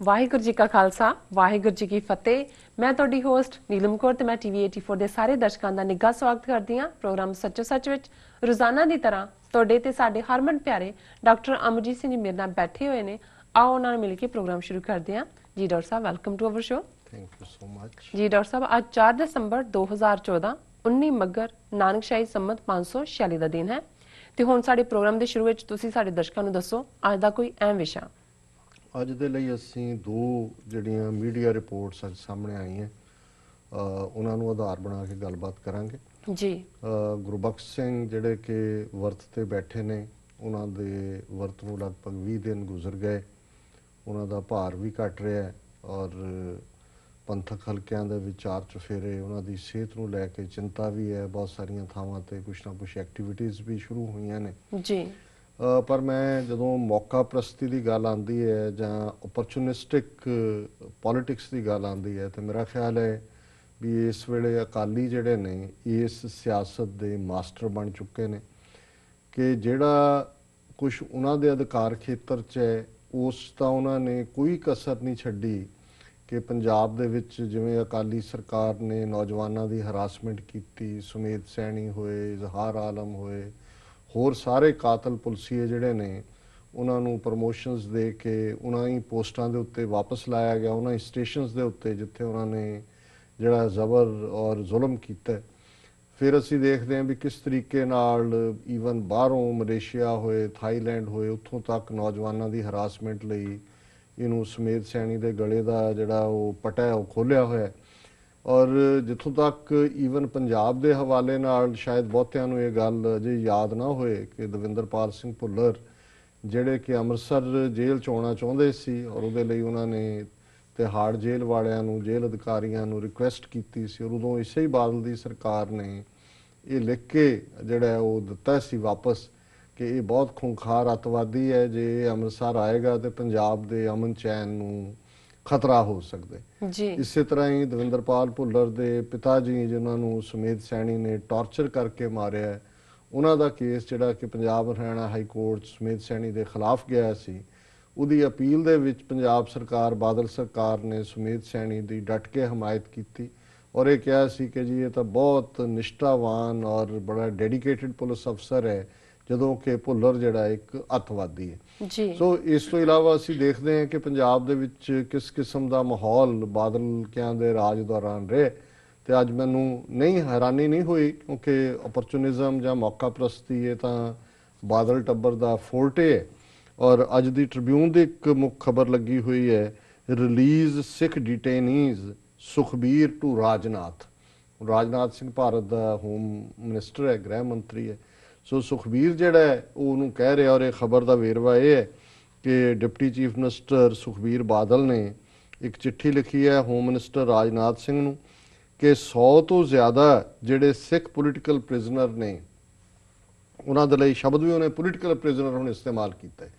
ਵਾਹਿਗੁਰੂ ਜੀ ਕਾ ਖਾਲਸਾ ਵਾਹਿਗੁਰੂ ਜੀ ਕੀ ਫਤਿਹ। ਮੈਂ ਤੁਹਾਡੀ ਹੋਸਟ ਨੀਲਮ ਕੌਰ ਤੇ ਮੈਂ ਟੀਵੀ 84 ਦੇ ਸਾਰੇ ਦਰਸ਼ਕਾਂ ਦਾ ਨਿੱਘਾ ਸਵਾਗਤ ਕਰਦੀ ਹਾਂ। ਪ੍ਰੋਗਰਾਮ ਸੱਚੋ ਸੱਚ ਵਿੱਚ ਰੋਜ਼ਾਨਾ ਦੀ ਤਰ੍ਹਾਂ ਤੁਹਾਡੇ ਤੇ ਸਾਡੇ ਹਰਮਨ ਪਿਆਰੇ ਡਾਕਟਰ ਅਮਰਜੀਤ ਸਿੰਘ ਜੀ ਮੇਰੇ ਨਾਲ ਬੈਠੇ ਹੋਏ ਨੇ। ਆਓ ਉਹਨਾਂ ਨਾਲ ਮਿਲ ਕੇ ਪ੍ਰੋਗਰਾਮ ਸ਼ੁਰੂ ਕਰਦੇ ਹਾਂ। ਜੀ ਡਾਕਟਰ ਸਾਹਿਬ, welcome to our show. Thank you so much. ਜੀ ਡਾਕਟਰ ਸਾਹਿਬ, ਅੱਜ 4 ਦਸੰਬਰ 2014 19 ਮੱਘਰ ਨਾਨਕਸ਼ਾਹੀ ਸੰਮਤ 546 ਦਾ ਦਿਨ ਹੈ ਤੇ ਹੁਣ ਸਾਡੇ ਪ੍ਰੋਗਰਾਮ ਦੇ ਸ਼ੁਰੂ ਵਿੱਚ ਤੁਸੀਂ ਸਾਡੇ ਦਰਸ਼ਕਾਂ ਨੂੰ ਦੱਸੋ ਅੱਜ ਦਾ ਕੋਈ ਅਹਿਮ ਵਿਸ਼ਾ। ਅੱਜ ਦੇ ਲਈ ਅਸੀਂ ਦੋ ਜਿਹੜੀਆਂ ਮੀਡੀਆ ਰਿਪੋਰਟਸ ਅੱਜ ਸਾਹਮਣੇ ਆਈਆਂ ਉਹਨਾਂ ਨੂੰ ਆਧਾਰ ਬਣਾ ਕੇ ਗੱਲਬਾਤ ਕਰਾਂਗੇ ਜੀ। ਗੁਰਬਖਸ਼ ਸਿੰਘ ਜਿਹੜੇ ਕਿ ਵਰਤ ਤੇ ਬੈਠੇ ਨੇ, ਉਹਨਾਂ ਦੇ ਵਰਤ ਨੂੰ ਲਗਭਗ 20 ਦਿਨ ਗੁਜ਼ਰ ਗਏ। ਉਹਨਾਂ ਦਾ ਭਾਰ ਵੀ ਘਟ ਰਿਹਾ ਹੈ ਔਰ ਪੰਥਕ ਹਲਕਿਆਂ ਦੇ ਵਿਚਾਰ ਚੁਫੇਰੇ, ਉਹਨਾਂ ਦੀ ਸਿਹਤ ਨੂੰ ਲੈ ਕੇ ਚਿੰਤਾ ਵੀ ਹੈ। ਬਹੁਤ ਸਾਰੀਆਂ ਥਾਵਾਂ ਤੇ ਕੁਛ ਨਾ ਕੁਛ ਐਕਟੀਵਿਟੀਜ਼ ਵੀ ਸ਼ੁਰੂ ਹੋਈਆਂ ਨੇ ਜੀ। ਪਰ ਮੈਂ ਜਦੋਂ ਮੌਕਾ ਪ੍ਰਸਤੀ ਦੀ ਗੱਲ ਆਉਂਦੀ ਹੈ ਜਾਂ ਓਪਰਚੁਨਿਸਟਿਕ ਪੋਲਿਟਿਕਸ ਦੀ ਗੱਲ ਆਉਂਦੀ ਹੈ ਤਾਂ ਮੇਰਾ ਖਿਆਲ ਹੈ ਵੀ ਇਸ ਵੇਲੇ ਅਕਾਲੀ ਜਿਹੜੇ ਨੇ ਇਸ ਸਿਆਸਤ ਦੇ ਮਾਸਟਰ ਬਣ ਚੁੱਕੇ ਨੇ ਕਿ ਜਿਹੜਾ ਕੁਛ ਉਹਨਾਂ ਦੇ ਅਧਿਕਾਰ ਖੇਤਰ 'ਚ ਹੈ ਉਸ ਤਾਂ ਉਹਨਾਂ ਨੇ ਕੋਈ ਕਸਰ ਨਹੀਂ ਛੱਡੀ ਕਿ ਪੰਜਾਬ ਦੇ ਵਿੱਚ ਜਿਵੇਂ ਅਕਾਲੀ ਸਰਕਾਰ ਨੇ ਨੌਜਵਾਨਾਂ ਦੀ ਹਰਾਸਮੈਂਟ ਕੀਤੀ, ਸੁਮੇਧ ਸੈਣੀ ਹੋਏ, ਇਜ਼ਹਾਰ ਆਲਮ ਹੋਏ, ਹੋਰ ਸਾਰੇ ਕਾਤਲ ਪੁਲਸੀਏ ਜਿਹੜੇ ਨੇ ਉਹਨਾਂ ਨੂੰ ਪ੍ਰਮੋਸ਼ਨਸ ਦੇ ਕੇ ਉਹਨਾਂ ਹੀ ਪੋਸਟਾਂ ਦੇ ਉੱਤੇ ਵਾਪਸ ਲਾਇਆ ਗਿਆ, ਉਹਨਾਂ ਹੀ ਸਟੇਸ਼ਨਸ ਦੇ ਉੱਤੇ ਜਿੱਥੇ ਉਹਨਾਂ ਨੇ ਜਿਹੜਾ ਜ਼ਬਰ ਔਰ ਜ਼ੁਲਮ ਕੀਤਾ। ਫਿਰ ਅਸੀਂ ਦੇਖਦੇ ਹਾਂ ਵੀ ਕਿਸ ਤਰੀਕੇ ਨਾਲ ਈਵਨ ਬਾਹਰੋਂ ਮਲੇਸ਼ੀਆ ਹੋਏ, ਥਾਈਲੈਂਡ ਹੋਏ, ਉੱਥੋਂ ਤੱਕ ਨੌਜਵਾਨਾਂ ਦੀ ਹਰਾਸਮੈਂਟ ਲਈ ਇਹਨੂੰ ਸੁਮੇਧ ਸੈਣੀ ਦੇ ਗਲੇ ਦਾ ਜਿਹੜਾ ਉਹ ਪਟਾ ਹੈ ਉਹ ਖੋਲ੍ਹਿਆ ਹੋਇਆ। ਔਰ ਜਿੱਥੋਂ ਤੱਕ ਈਵਨ ਪੰਜਾਬ ਦੇ ਹਵਾਲੇ ਨਾਲ ਸ਼ਾਇਦ ਬਹੁਤਿਆਂ ਨੂੰ ਇਹ ਗੱਲ ਅਜੇ ਯਾਦ ਨਾ ਹੋਏ ਕਿ ਦਵਿੰਦਰਪਾਲ ਸਿੰਘ ਭੁੱਲਰ ਜਿਹੜੇ ਕਿ ਅੰਮ੍ਰਿਤਸਰ ਜੇਲ੍ਹ 'ਚ ਆਉਣਾ ਚਾਹੁੰਦੇ ਸੀ ਔਰ ਉਹਦੇ ਲਈ ਉਹਨਾਂ ਨੇ ਤਿਹਾੜ ਜੇਲ੍ਹ ਵਾਲਿਆਂ ਨੂੰ, ਜੇਲ੍ਹ ਅਧਿਕਾਰੀਆਂ ਨੂੰ ਰਿਕੁਐਸਟ ਕੀਤੀ ਸੀ ਔਰ ਉਦੋਂ ਇਸੇ ਹੀ ਬਾਦਲ ਦੀ ਸਰਕਾਰ ਨੇ ਇਹ ਲਿਖ ਕੇ ਜਿਹੜਾ ਉਹ ਦਿੱਤਾ ਸੀ ਵਾਪਸ ਕਿ ਇਹ ਬਹੁਤ ਖੂੰਖਾਰ ਅੱਤਵਾਦੀ ਹੈ, ਜੇ ਅੰਮ੍ਰਿਤਸਰ ਆਏਗਾ ਤੇ ਪੰਜਾਬ ਦੇ ਅਮਨ ਚੈਨ ਨੂੰ ਖਤਰਾ ਹੋ ਸਕਦਾ ਜੀ। ਇਸੇ ਤਰ੍ਹਾਂ ਹੀ ਦਵਿੰਦਰਪਾਲ ਭੁੱਲਰ ਦੇ ਪਿਤਾ ਜੀ ਜਿਨ੍ਹਾਂ ਨੂੰ ਸੁਮੇਧ ਸੈਣੀ ਨੇ ਟਾਰਚਰ ਕਰਕੇ ਮਾਰਿਆ, ਉਹਨਾਂ ਦਾ ਕੇਸ ਜਿਹੜਾ ਕਿ ਪੰਜਾਬ ਹਰਿਆਣਾ ਹਾਈ ਕੋਰਟ ਸੁਮੇਧ ਸੈਣੀ ਦੇ ਖਿਲਾਫ ਗਿਆ ਸੀ, ਉਹਦੀ ਅਪੀਲ ਦੇ ਵਿੱਚ ਪੰਜਾਬ ਸਰਕਾਰ, ਬਾਦਲ ਸਰਕਾਰ ਨੇ ਸੁਮੇਧ ਸੈਣੀ ਦੀ ਡਟ ਕੇ ਹਮਾਇਤ ਕੀਤੀ ਔਰ ਇਹ ਕਿਹਾ ਸੀ ਕਿ ਜੀ ਇਹ ਤਾਂ ਬਹੁਤ ਨਿਸ਼ਠਾਵਾਨ ਔਰ ਬੜਾ ਡੈਡੀਕੇਟਿਡ ਪੁਲਿਸ ਅਫਸਰ ਹੈ, ਜਦੋਂ ਕਿ ਭੁੱਲਰ ਜਿਹੜਾ ਇੱਕ ਅੱਤਵਾਦੀ ਹੈ ਜੀ। ਸੋ ਇਸ ਤੋਂ ਇਲਾਵਾ ਅਸੀਂ ਦੇਖਦੇ ਹਾਂ ਕਿ ਪੰਜਾਬ ਦੇ ਵਿੱਚ ਕਿਸ ਕਿਸਮ ਦਾ ਮਾਹੌਲ ਬਾਦਲ ਕਿਆਂ ਦੇ ਰਾਜ ਦੌਰਾਨ ਰਹੇ ਤੇ ਅੱਜ ਮੈਨੂੰ ਨਹੀਂ ਹੈਰਾਨੀ ਨਹੀਂ ਹੋਈ ਕਿਉਂਕਿ ਓਪਰਚੁਨਿਜ਼ਮ ਜਾਂ ਮੌਕਾ ਪ੍ਰਸਤੀ ਇਹ ਤਾਂ ਬਾਦਲ ਟੱਬਰ ਦਾ ਫੋਰਟੇ ਹੈ। ਔਰ ਅੱਜ ਦੀ ਟ੍ਰਿਬਿਊਨ ਦੀ ਇੱਕ ਮੁੱਖ ਖਬਰ ਲੱਗੀ ਹੋਈ ਹੈ, release Sikh detainees Sukhbir to Rajnath. Rajnath Singh Bharat ਦਾ ਹੋਮ ਮਿਨਿਸਟਰ ਹੈ, ਗ੍ਰਹਿ ਮੰਤਰੀ ਹੈ। ਸੋ ਸੁਖਬੀਰ ਜਿਹੜਾ ਹੈ ਉਹ ਉਹਨੂੰ ਕਹਿ ਰਿਹਾ ਔਰ ਇਹ ਖਬਰ ਦਾ ਵੇਰਵਾ ਇਹ ਹੈ ਕਿ deputy chief minister Sukhbir Badal ਨੇ ਇੱਕ ਚਿੱਠੀ ਲਿਖੀ ਹੈ ਹੋਮ ਮਿਨਿਸਟਰ ਰਾਜਨਾਥ ਸਿੰਘ ਨੂੰ ਕਿ 100 ਤੋਂ ਜ਼ਿਆਦਾ ਜਿਹੜੇ ਸਿੱਖ ਪੋਲੀਟੀਕਲ ਪ੍ਰਿਜ਼ਨਰ ਨੇ, ਉਹਨਾਂ ਦੇ ਲਈ ਸ਼ਬਦ ਵੀ ਉਹਨੇ ਪੋਲੀਟੀਕਲ ਪ੍ਰਿਜ਼ਨਰ ਹੁਣ ਇਸਤੇਮਾਲ ਕੀਤਾ ਹੈ।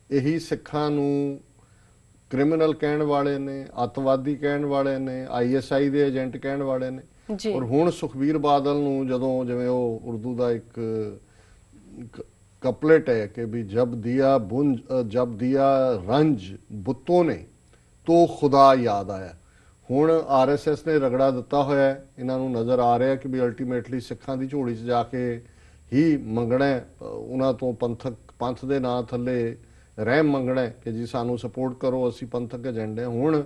ਇਹੀ ਸਿੱਖਾਂ ਨੂੰ ਕ੍ਰਿਮੀਨਲ ਕਹਿਣ ਵਾਲੇ ਨੇ, ਅੱਤਵਾਦੀ ਕਹਿਣ ਵਾਲੇ ਨੇ, ISI ਦੇ ਏਜੰਟ ਕਹਿਣ ਵਾਲੇ ਨੇ। ਔਰ ਹੁਣ ਸੁਖਬੀਰ ਬਾਦਲ ਨੂੰ ਜਦੋਂ ਜਿਵੇਂ ਉਹ ਉਰਦੂ ਦਾ ਇੱਕ ਕਪਲੇਟ ਹੈ ਕਿ ਵੀ ਜਬ ਦਿਆ ਰੰਜ ਬੁੱਤੋਂ ਨੇ ਤੋ ਖੁਦਾ ਯਾਦ ਆਇਆ। ਹੁਣ RSS ਨੇ ਰਗੜਾ ਦਿੱਤਾ ਹੋਇਆ, ਇਹਨਾਂ ਨੂੰ ਨਜ਼ਰ ਆ ਰਿਹਾ ਕਿ ਵੀ ਅਲਟੀਮੇਟਲੀ ਸਿੱਖਾਂ ਦੀ ਝੋਲੀ 'ਚ ਜਾ ਕੇ ਹੀ ਮੰਗਣਾ, ਉਹਨਾਂ ਤੋਂ ਪੰਥ ਦੇ ਨਾਂ ਥੱਲੇ ਰਹਿਮ ਮੰਗਣਾ ਕਿ ਜੀ ਸਾਨੂੰ ਸਪੋਰਟ ਕਰੋ, ਅਸੀਂ ਪੰਥਕ ਏਜੰਡੇ। ਹੁਣ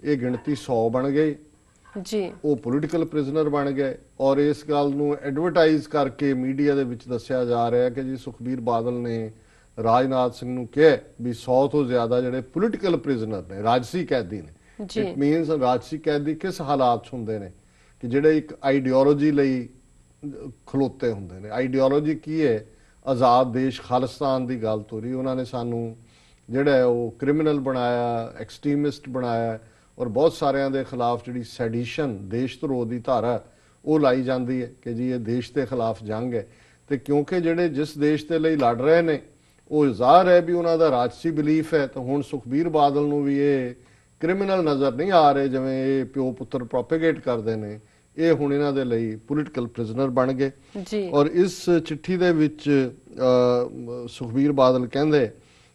ਇਹ ਗਿਣਤੀ 100 ਬਣ ਗਈ ਜੀ, ਉਹ ਪੋਲੀਟੀਕਲ ਪ੍ਰਿਜ਼ਨਰ ਬਣ ਗਏ ਔਰ ਇਸ ਗੱਲ ਨੂੰ ਐਡਵਰਟਾਈਜ਼ ਕਰਕੇ ਮੀਡੀਆ ਦੇ ਵਿੱਚ ਦੱਸਿਆ ਜਾ ਰਿਹਾ ਕਿ ਜੀ ਸੁਖਬੀਰ ਬਾਦਲ ਨੇ ਰਾਜਨਾਥ ਸਿੰਘ ਨੂੰ ਕਿਹਾ ਵੀ 100 ਤੋਂ ਜ਼ਿਆਦਾ ਜਿਹੜੇ ਪੋਲੀਟੀਕਲ ਪ੍ਰਿਜ਼ਨਰ ਨੇ, ਰਾਜਸੀ ਕੈਦੀ ਨੇ। ਇਟ ਮੀਨਸ ਰਾਜਸੀ ਕੈਦੀ ਕਿਸ ਹਾਲਾਤ 'ਚ ਹੁੰਦੇ ਨੇ ਕਿ ਜਿਹੜੇ ਇੱਕ ਆਈਡੀਓਲੋਜੀ ਲਈ ਖਲੋਤੇ ਹੁੰਦੇ ਨੇ। ਆਈਡੀਓਲੋਜੀ ਕੀ ਹੈ? ਆਜ਼ਾਦ ਦੇਸ਼ ਖਾਲਿਸਤਾਨ ਦੀ ਗੱਲ ਤੋਰੀ। ਉਹਨਾਂ ਨੇ ਸਾਨੂੰ ਜਿਹੜਾ ਹੈ ਉਹ ਕ੍ਰਿਮੀਨਲ ਬਣਾਇਆ, ਐਕਸਟ੍ਰੀਮਿਸਟ ਬਣਾਇਆ ਔਰ ਬਹੁਤ ਸਾਰਿਆਂ ਦੇ ਖਿਲਾਫ ਜਿਹੜੀ ਸੈਡੀਸ਼ਨ, ਦੇਸ਼ ਧਰੋਹ ਦੀ ਧਾਰਾ ਉਹ ਲਾਈ ਜਾਂਦੀ ਹੈ ਕਿ ਜੀ ਇਹ ਦੇਸ਼ ਦੇ ਖਿਲਾਫ ਜੰਗ ਹੈ। ਤੇ ਕਿਉਂਕਿ ਜਿਹੜੇ ਜਿਸ ਦੇਸ਼ ਦੇ ਲਈ ਲੜ ਰਹੇ ਨੇ ਉਹ ਜ਼ਾਹਰ ਹੈ ਵੀ ਉਹਨਾਂ ਦਾ ਰਾਜਸੀ ਬਿਲੀਫ ਹੈ, ਤਾਂ ਹੁਣ ਸੁਖਬੀਰ ਬਾਦਲ ਨੂੰ ਵੀ ਇਹ ਕ੍ਰਿਮੀਨਲ ਨਜ਼ਰ ਨਹੀਂ ਆ ਰਹੇ ਜਿਵੇਂ ਇਹ ਪਿਓ ਪੁੱਤਰ ਪ੍ਰੋਪੇਗੇਟ ਕਰਦੇ ਨੇ। ਇਹ ਹੁਣ ਇਹਨਾਂ ਦੇ ਲਈ ਪੋਲੀਟੀਕਲ ਪ੍ਰਿਜ਼ਨਰ ਬਣ ਗਏ ਜੀ। ਔਰ ਇਸ ਚਿੱਠੀ ਦੇ ਵਿੱਚ ਸੁਖਬੀਰ ਬਾਦਲ ਕਹਿੰਦੇ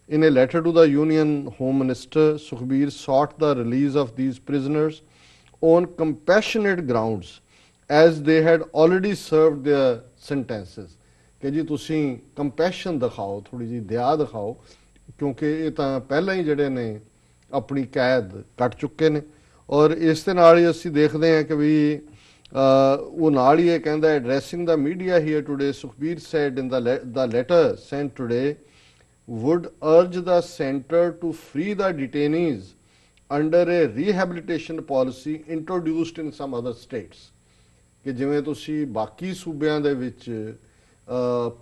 In a letter to the Union Home Minister, Sukhbir sought the release of these prisoners on compassionate grounds as they had already served their sentences. कि जी तुसी कंपैशन दिखाओ, थोड़ी जी दया दिखाओ, क्योंकि ये ਤਾਂ ਪਹਿਲਾਂ ਹੀ ਜਿਹੜੇ ਨੇ ਆਪਣੀ ਕੈਦ ਕੱਟ ਚੁੱਕੇ ਨੇ। ਔਰ ਇਸ ਦੇ ਨਾਲ ਹੀ ਅਸੀਂ ਦੇਖਦੇ ਹਾਂ ਕਿ ਵੀ ਉਹ ਨਾਲ ਹੀ ਇਹ ਕਹਿੰਦਾ, addressing the media here today, Sukhbir said in the letter sent today would urge the center to free the detainees under a rehabilitation policy introduced in some other states। ਕਿ ਜਿਵੇਂ ਤੁਸੀਂ ਬਾਕੀ ਸੂਬਿਆਂ ਦੇ ਵਿੱਚ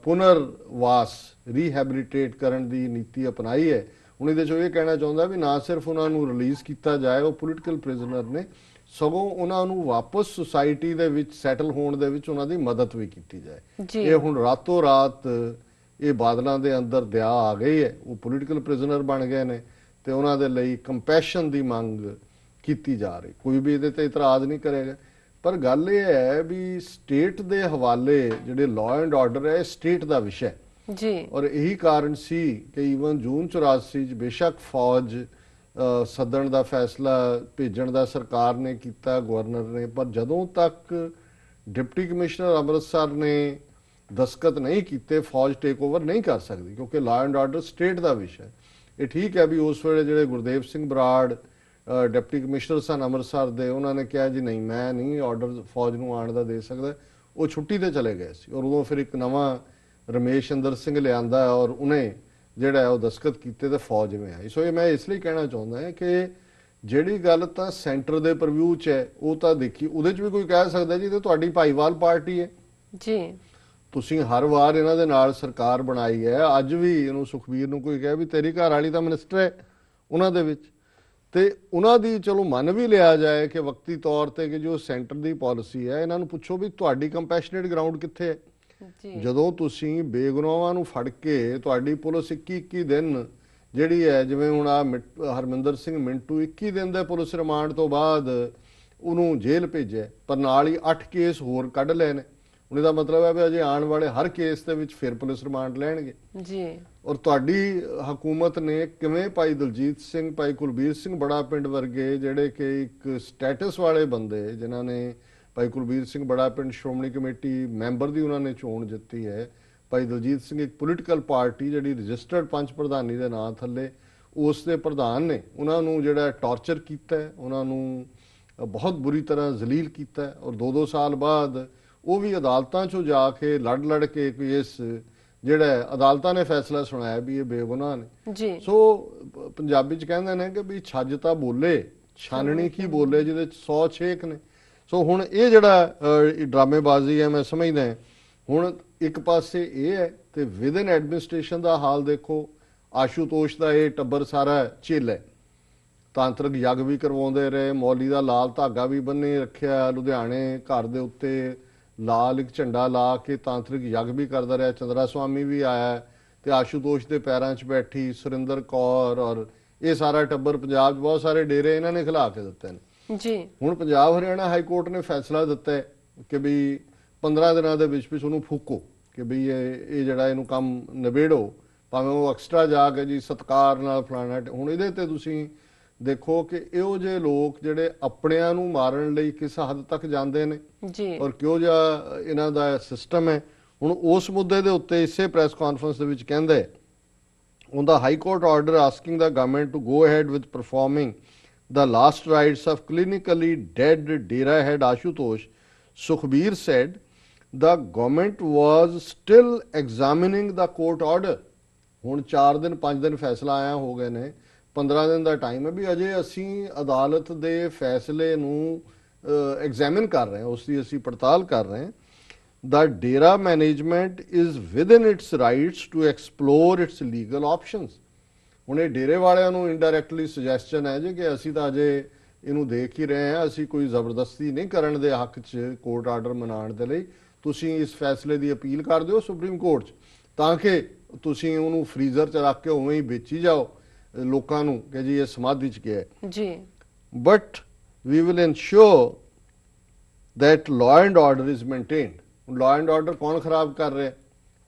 ਪੁਨਰਵਾਸ ਰੀਹੈਬਿਲਿਟੇਟ ਕਰਨ ਦੀ ਨੀਤੀ ਅਪਣਾਈ ਹੈ, ਹੁਣ ਇਹਦੇ 'ਚੋਂ ਇਹ ਕਹਿਣਾ ਚਾਹੁੰਦਾ ਵੀ ਨਾ ਸਿਰਫ ਉਹਨਾਂ ਨੂੰ ਰਿਲੀਜ਼ ਕੀਤਾ ਜਾਏ, ਉਹ ਪੋਲੀਟੀਕਲ ਪ੍ਰਿਜ਼ਨਰ ਨੇ, ਸਗੋਂ ਉਹਨਾਂ ਨੂੰ ਵਾਪਸ ਸੁਸਾਇਟੀ ਦੇ ਵਿੱਚ ਸੈਟਲ ਹੋਣ ਦੇ ਵਿੱਚ ਉਹਨਾਂ ਦੀ ਮਦਦ ਵੀ ਕੀਤੀ ਜਾਏ। ਇਹ ਹੁਣ ਰਾਤੋਂ ਰਾਤ ਇਹ ਬਾਦਲਾਂ ਦੇ ਅੰਦਰ ਦਇਆ ਆ ਗਈ ਹੈ, ਉਹ ਪੋਲੀਟੀਕਲ ਪ੍ਰਿਜ਼ਨਰ ਬਣ ਗਏ ਨੇ ਤੇ ਉਹਨਾਂ ਦੇ ਲਈ ਕੰਪੈਸ਼ਨ ਦੀ ਮੰਗ ਕੀਤੀ ਜਾ ਰਹੀ। ਕੋਈ ਵੀ ਇਹਦੇ ਤੇ ਇਤਰਾਜ਼ ਨਹੀਂ ਕਰੇਗਾ, ਪਰ ਗੱਲ ਇਹ ਹੈ ਵੀ ਸਟੇਟ ਦੇ ਹਵਾਲੇ ਜਿਹੜੇ ਲਾਅ ਐਂਡ ਆਰਡਰ ਹੈ, ਸਟੇਟ ਦਾ ਵਿਸ਼ਾ ਜੀ। ਔਰ ਇਹੀ ਕਾਰਨ ਸੀ ਕਿ ਈਵਨ ਜੂਨ 84 ਚ ਬੇਸ਼ੱਕ ਫੌਜ ਸੱਦਣ ਦਾ ਫੈਸਲਾ ਭੇਜਣ ਦਾ ਸਰਕਾਰ ਨੇ ਕੀਤਾ, ਗਵਰਨਰ ਨੇ, ਪਰ ਜਦੋਂ ਤੱਕ ਡਿਪਟੀ ਕਮਿਸ਼ਨਰ ਅੰਮ੍ਰਿਤਸਰ ਨੇ ਦਸਤਖਤ ਨਹੀਂ ਕੀਤੇ, ਫੌਜ ਟੇਕ ਓਵਰ ਨਹੀਂ ਕਰ ਸਕਦੀ, ਕਿਉਂਕਿ ਲਾਅ ਐਂਡ ਆਰਡਰ ਸਟੇਟ ਦਾ ਵਿਸ਼ਾ ਹੈ। ਇਹ ਠੀਕ ਹੈ ਵੀ ਉਸ ਵੇਲੇ ਜਿਹੜੇ ਗੁਰਦੇਵ ਸਿੰਘ ਬਰਾੜ ਡਿਪਟੀ ਕਮਿਸ਼ਨਰ ਸਨ ਅੰਮ੍ਰਿਤਸਰ ਦੇ, ਉਹਨਾਂ ਨੇ ਕਿਹਾ ਜੀ ਨਹੀਂ, ਮੈਂ ਨਹੀਂ ਆਰਡਰ ਫੌਜ ਨੂੰ ਆਉਣ ਦਾ ਦੇ ਸਕਦਾ, ਉਹ ਛੁੱਟੀ ਤੇ ਚਲੇ ਗਏ ਸੀ। ਔਰ ਉਦੋਂ ਫਿਰ ਇੱਕ ਨਵਾਂ ਰਮੇਸ਼ ਚੰਦਰ ਸਿੰਘ ਲਿਆਂਦਾ ਔਰ ਉਹਨੇ ਜਿਹੜਾ ਉਹ ਦਸਤਖਤ ਕੀਤੇ ਤੇ ਫੌਜ ਜਿਵੇਂ ਆਈ। ਸੋ ਇਹ ਮੈਂ ਇਸ ਲਈ ਕਹਿਣਾ ਚਾਹੁੰਦਾ ਹਾਂ ਕਿ ਜਿਹੜੀ ਗੱਲ ਤਾਂ ਸੈਂਟਰ ਦੇ ਪ੍ਰਵਿਊ 'ਚ ਹੈ, ਉਹ ਤਾਂ ਦੇਖੀ, ਉਹਦੇ 'ਚ ਵੀ ਕੋਈ ਕਹਿ ਸਕਦਾ ਜੀ ਤੇ ਤੁਹਾਡੀ ਭਾਈਵਾਲ ਪਾਰਟੀ ਹੈ ਜੀ, ਤੁਸੀਂ ਹਰ ਵਾਰ ਇਹਨਾਂ ਦੇ ਨਾਲ ਸਰਕਾਰ ਬਣਾਈ ਹੈ, ਅੱਜ ਵੀ ਇਹਨੂੰ ਸੁਖਬੀਰ ਨੂੰ ਕੋਈ ਕਹੇ ਵੀ ਤੇਰੀ ਘਰ ਵਾਲੀ ਤਾਂ ਮਿਨਿਸਟਰ ਹੈ ਉਹਨਾਂ ਦੇ ਵਿੱਚ, ਤੇ ਉਹਨਾਂ ਦੀ ਚਲੋ ਮੰਨ ਵੀ ਲਿਆ ਜਾਏ ਕਿ ਵਕਤੀ ਤੌਰ ਤੇ ਕਿ ਜੋ ਸੈਂਟਰ ਦੀ ਪਾਲਿਸੀ ਹੈ, ਇਹਨਾਂ ਨੂੰ ਪੁੱਛੋ ਵੀ ਤੁਹਾਡੀ ਕੰਪੈਸ਼ਨੇਟ ਗਰਾਊਂਡ ਕਿੱਥੇ ਹੈ। ਜਦੋਂ ਤੁਸੀਂ ਬੇਗੁਨਾਹਾਂ ਨੂੰ ਫੜ ਕੇ ਤੁਹਾਡੀ ਪੁਲਿਸ 21 ਦਿਨ ਜਿਹੜੀ ਹੈ, ਜਿਵੇਂ ਹੁਣ ਆ ਹਰਮਿੰਦਰ ਸਿੰਘ ਮਿੰਟੂ 21 ਦਿਨ ਦੇ ਪੁਲਿਸ ਰਿਮਾਂਡ ਤੋਂ ਬਾਅਦ ਉਹਨੂੰ ਜੇਲ੍ਹ ਭੇਜਿਆ, ਪਰ ਨਾਲ ਹੀ 8 ਕੇਸ ਹੋਰ ਕੱਢ ਲਏ ਨੇ। ਹੁਣ ਇਹਦਾ ਮਤਲਬ ਹੈ ਵੀ ਅਜੇ ਆਉਣ ਵਾਲੇ ਹਰ ਕੇਸ ਦੇ ਵਿੱਚ ਫਿਰ ਪੁਲਿਸ ਰਿਮਾਂਡ ਲੈਣਗੇ ਜੀ। ਔਰ ਤੁਹਾਡੀ ਹਕੂਮਤ ਨੇ ਕਿਵੇਂ ਭਾਈ ਦਲਜੀਤ ਸਿੰਘ, ਭਾਈ ਕੁਲਬੀਰ ਸਿੰਘ ਬੜਾ ਪਿੰਡ ਵਰਗੇ ਜਿਹੜੇ ਕਿ ਇੱਕ ਸਟੇਟਸ ਵਾਲੇ ਬੰਦੇ, ਜਿਨ੍ਹਾਂ ਨੇ ਭਾਈ ਕੁਲਬੀਰ ਸਿੰਘ ਬੜਾ ਪਿੰਡ ਸ਼੍ਰੋਮਣੀ ਕਮੇਟੀ ਮੈਂਬਰ ਦੀ ਉਹਨਾਂ ਨੇ ਚੋਣ ਜਿੱਤੀ ਹੈ, ਭਾਈ ਦਲਜੀਤ ਸਿੰਘ ਇੱਕ ਪੋਲੀਟੀਕਲ ਪਾਰਟੀ ਜਿਹੜੀ ਰਜਿਸਟਰਡ ਪੰਚ ਪ੍ਰਧਾਨੀ ਦੇ ਨਾਂ ਥੱਲੇ ਉਸ ਦੇ ਪ੍ਰਧਾਨ ਨੇ, ਉਹਨਾਂ ਨੂੰ ਜਿਹੜਾ ਟਾਰਚਰ ਕੀਤਾ, ਉਹਨਾਂ ਨੂੰ ਬਹੁਤ ਬੁਰੀ ਤਰ੍ਹਾਂ ਜ਼ਲੀਲ ਕੀਤਾ ਔਰ 2-2 ਸਾਲ ਬਾਅਦ ਉਹ ਵੀ ਅਦਾਲਤਾਂ 'ਚੋਂ ਜਾ ਕੇ ਲੜ ਕੇ ਕੋਈ ਇਸ ਜਿਹੜਾ ਅਦਾਲਤਾਂ ਨੇ ਫੈਸਲਾ ਸੁਣਾਇਆ ਵੀ ਇਹ ਬੇਗੁਨਾਹ ਨੇ ਜੀ। ਸੋ ਪੰਜਾਬੀ 'ਚ ਕਹਿੰਦੇ ਨੇ ਕਿ ਵੀ ਛੱਜ ਤਾਂ ਬੋਲੇ, ਛਾਨਣੀ ਕੀ ਬੋਲੇ, ਜਿਹਦੇ 'ਚ 100 ਛੇਕ ਨੇ। ਸੋ ਹੁਣ ਇਹ ਜਿਹੜਾ ਡਰਾਮੇਬਾਜ਼ੀ ਹੈ, ਮੈਂ ਸਮਝਦਾ ਹੁਣ ਇੱਕ ਪਾਸੇ ਇਹ ਹੈ ਤੇ ਵਿਦਨ ਐਡਮਿਨਿਸਟ੍ਰੇਸ਼ਨ ਦਾ ਹਾਲ ਦੇਖੋ। ਆਸ਼ੂਤੋਸ਼ ਦਾ ਇਹ ਟੱਬਰ ਸਾਰਾ ਝੇਲ ਹੈ, ਤਾਂਤਰਿਕ ਯੱਗ ਵੀ ਕਰਵਾਉਂਦੇ ਰਹੇ, ਮੌਲੀ ਦਾ ਲਾਲ ਧਾਗਾ ਵੀ ਬੰਨੇ ਰੱਖਿਆ, ਲੁਧਿਆਣੇ ਘਰ ਦੇ ਉੱਤੇ ਲਾਲ ਇੱਕ ਝੰਡਾ ਲਾ ਕੇ ਤਾਂਤਰਿਕ ਯੱਗ ਵੀ ਕਰਦਾ ਰਿਹਾ, ਚੰਦਰਾ ਸਵਾਮੀ ਵੀ ਆਇਆ ਤੇ ਆਸ਼ੂਤੋਸ਼ ਦੇ ਪੈਰਾਂ 'ਚ ਬੈਠੀ ਸੁਰਿੰਦਰ ਕੌਰ ਔਰ ਇਹ ਸਾਰਾ ਟੱਬਰ। ਪੰਜਾਬ 'ਚ ਬਹੁਤ ਸਾਰੇ ਡੇਰੇ ਇਹਨਾਂ ਨੇ ਖਿਲਾ ਕੇ ਦਿੱਤੇ ਨੇ ਜੀ। ਹੁਣ ਪੰਜਾਬ ਹਰਿਆਣਾ ਹਾਈ ਕੋਰਟ ਨੇ ਫੈਸਲਾ ਦਿੱਤਾ ਹੈ ਕਿ ਵੀ 15 ਦਿਨਾਂ ਦੇ ਵਿੱਚ ਉਹਨੂੰ ਫੂਕੋ, ਕਿ ਵੀ ਇਹ ਜਿਹੜਾ ਇਹਨੂੰ ਕੰਮ ਨਿਬੇੜੋ, ਭਾਵੇਂ ਉਹ ਐਕਸਟਰਾ ਜਾ ਕੇ ਜੀ ਸਤਕਾਰ ਨਾਲ ਫਲਾਣਾ। ਹੁਣ ਇਹਦੇ ਤੇ ਤੁਸੀਂ ਦੇਖੋ ਕਿ ਇਹੋ ਜਿਹੇ ਲੋਕ ਜਿਹੜੇ ਆਪਣਿਆਂ ਨੂੰ ਮਾਰਨ ਲਈ ਕਿਸ ਹੱਦ ਤੱਕ ਜਾਂਦੇ ਨੇ ਜੀ ਔਰ ਕਿਉਂ ਜਿਹਾ ਇਹਨਾਂ ਦਾ ਸਿਸਟਮ ਹੈ। ਹੁਣ ਉਸ ਮੁੱਦੇ ਦੇ ਉੱਤੇ ਇਸੇ ਪ੍ਰੈਸ ਕਾਨਫਰੰਸ ਦੇ ਵਿੱਚ ਕਹਿੰਦੇ on the High Court order asking the government to go ahead with performing the last rites of clinically dead Dera head Ashutosh, Sukhbir said the government was still examining the court order। ਹੁਣ 4 ਦਿਨ 5 ਦਿਨ ਫੈਸਲਾ ਆਇਆ ਹੋ ਗਏ ਨੇ, 15 ਦਿਨ ਦਾ time ਹੈ ਵੀ ਅਜੇ ਅਸੀਂ ਅਦਾਲਤ ਦੇ ਫੈਸਲੇ ਨੂੰ ਐਗਜ਼ਾਮਿਨ ਕਰ ਰਹੇ ਹਾਂ, ਉਸ ਦੀ ਅਸੀਂ ਪੜਤਾਲ ਕਰ ਰਹੇ ਹਾਂ। The Dera management is within its rights to explore its legal options। ਹੁਣ ਇਹ ਡੇਰੇ ਵਾਲਿਆਂ ਨੂੰ ਇਨਡਾਇਰੈਕਟਲੀ ਸੁਜੈਸਸ਼ਨ ਹੈ ਜੀ ਕਿ ਅਸੀਂ ਤਾਂ ਅਜੇ ਇਹਨੂੰ ਦੇਖ ਹੀ ਰਹੇ ਹਾਂ, ਅਸੀਂ ਕੋਈ ਜ਼ਬਰਦਸਤੀ ਨਹੀਂ ਕਰਨ ਦੇ ਹੱਕ 'ਚ ਕੋਰਟ ਆਰਡਰ ਮਨਾਉਣ ਦੇ ਲਈ। ਤੁਸੀਂ ਇਸ ਫੈਸਲੇ ਦੀ ਅਪੀਲ ਕਰ ਦਿਓ ਸੁਪਰੀਮ ਕੋਰਟ 'ਚ, ਤਾਂ ਕਿ ਤੁਸੀਂ ਉਹਨੂੰ ਫਰੀਜ਼ਰ 'ਚ ਰੱਖ ਕੇ ਉਵੇਂ ਹੀ ਵੇਚੀ ਜਾਓ ਲੋਕਾਂ ਨੂੰ ਕਿ ਜੀ ਇਹ ਸਮਾਧੀ 'ਚ ਗਿਆ ਜੀ। But we will ensure that law and order is maintained। Law and order ਕੌਣ ਖਰਾਬ ਕਰ ਰਿਹਾ?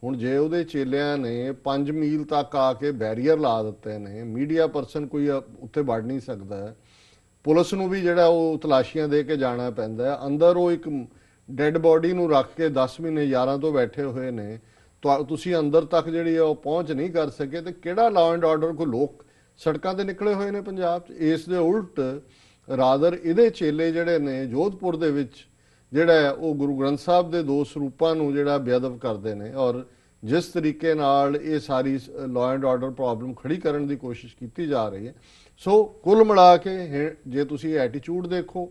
ਹੁਣ ਜੇ ਉਹਦੇ ਚੇਲਿਆਂ ਨੇ 5 ਮੀਲ ਤੱਕ ਆ ਕੇ ਬੈਰੀਅਰ ਲਾ ਦਿੱਤੇ ਨੇ, ਮੀਡੀਆ ਪਰਸਨ ਕੋਈ ਉੱਥੇ ਵੜ ਨਹੀਂ ਸਕਦਾ, ਪੁਲਿਸ ਨੂੰ ਵੀ ਜਿਹੜਾ ਉਹ ਤਲਾਸ਼ੀਆਂ ਦੇ ਕੇ ਜਾਣਾ ਪੈਂਦਾ ਹੈ, ਅੰਦਰ ਉਹ ਇੱਕ ਡੈੱਡ ਬੋਡੀ ਨੂੰ ਰੱਖ ਕੇ 10 ਮਹੀਨੇ 11 ਤੋਂ ਬੈਠੇ ਹੋਏ ਨੇ, ਤੁਸੀਂ ਅੰਦਰ ਤੱਕ ਜਿਹੜੀ ਉਹ ਪਹੁੰਚ ਨਹੀਂ ਕਰ ਸਕੇ, ਤੇ ਕਿਹੜਾ ਲਾਅ ਐਂਡ ਆਰਡਰ? ਕੋਈ ਲੋਕ ਸੜਕਾਂ ਤੇ ਨਿਕਲੇ ਹੋਏ ਨੇ ਪੰਜਾਬ 'ਚ। ਇਸ ਦੇ ਉਲਟ ਰਾਦਰ ਇਹਦੇ ਚੇਲੇ ਜਿਹੜੇ ਨੇ ਜੋਧਪੁਰ ਦੇ ਵਿੱਚ ਜਿਹੜਾ ਉਹ ਗੁਰੂ ਗ੍ਰੰਥ ਸਾਹਿਬ ਦੇ 2 ਸਰੂਪਾਂ ਨੂੰ ਜਿਹੜਾ ਬੇਅਦਬ ਕਰਦੇ ਨੇ, ਔਰ ਜਿਸ ਤਰੀਕੇ ਨਾਲ ਇਹ ਸਾਰੀ ਲਾਅ ਐਂਡ ਆਰਡਰ ਪ੍ਰੋਬਲਮ ਖੜੀ ਕਰਨ ਦੀ ਕੋਸ਼ਿਸ਼ ਕੀਤੀ ਜਾ ਰਹੀ ਹੈ। ਸੋ ਕੁੱਲ ਮਿਲਾ ਕੇ ਜੇ ਤੁਸੀਂ ਐਟੀਟਿਊਡ ਦੇਖੋ